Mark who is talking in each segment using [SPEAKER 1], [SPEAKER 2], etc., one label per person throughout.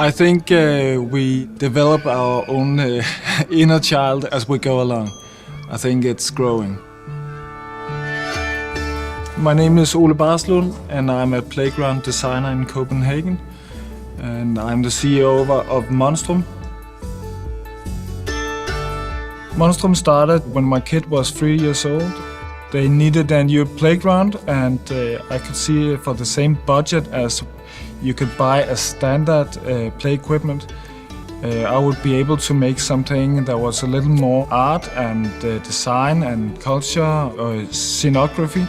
[SPEAKER 1] I think we develop our own inner child as we go along. I think it's growing. My name is Ole Barslund and I'm a playground designer in Copenhagen. And I'm the CEO of Monstrum. Monstrum started when my kid was 3 years old. They needed a new playground, and I could see for the same budget as you could buy a standard play equipment, I would be able to make something that was a little more art and design and culture or scenography.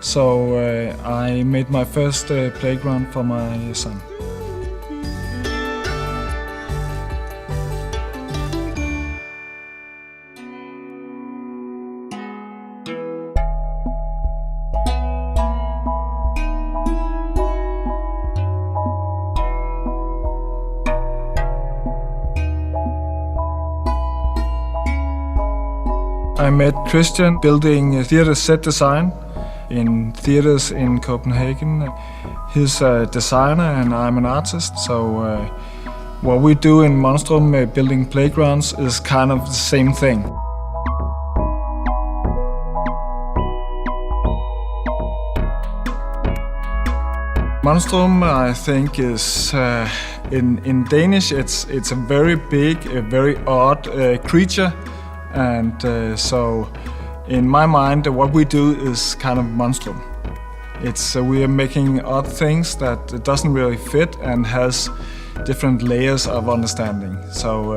[SPEAKER 1] So I made my first playground for my son. I met Christian building theater set design in theaters in Copenhagen. He's a designer and I'm an artist, so what we do in Monstrum, building playgrounds, is kind of the same thing. Monstrum, I think, is in Danish. It's a very big, a very odd creature. And so, in my mind, what we do is kind of monstrum. It's we are making odd things that doesn't really fit and has different layers of understanding. So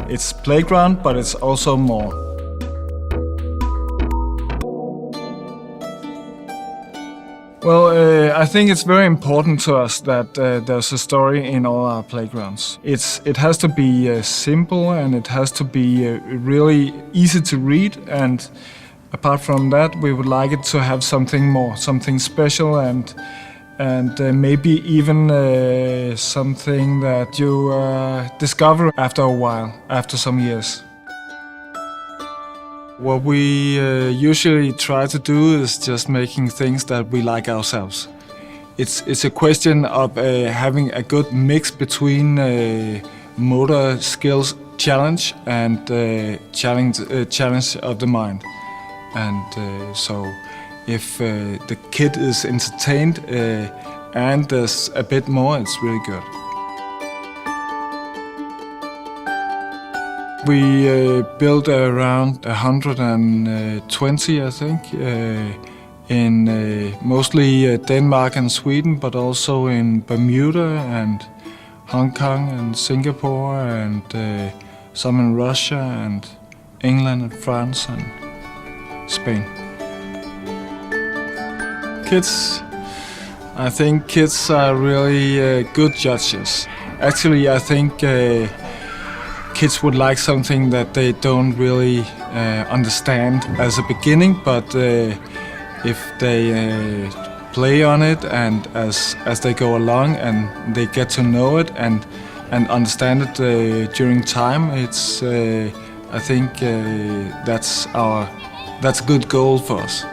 [SPEAKER 1] it's playground, but it's also more. Well, I think it's very important to us that there's a story in all our playgrounds. It has to be simple and it has to be really easy to read, and apart from that, we would like it to have something more, something special, and maybe even something that you discover after a while, after some years. What we usually try to do is just making things that we like ourselves. It's a question of having a good mix between motor skills challenge and challenge of the mind. And so if the kid is entertained and there's a bit more, it's really good. We built around 120, I think, in mostly Denmark and Sweden, but also in Bermuda and Hong Kong and Singapore, and some in Russia and England and France and Spain. Kids, I think kids are really good judges. Actually, I think kids would like something that they don't really understand as a beginning, but if they play on it and as they go along and they get to know it and understand it during time, it's I think that's a good goal for us.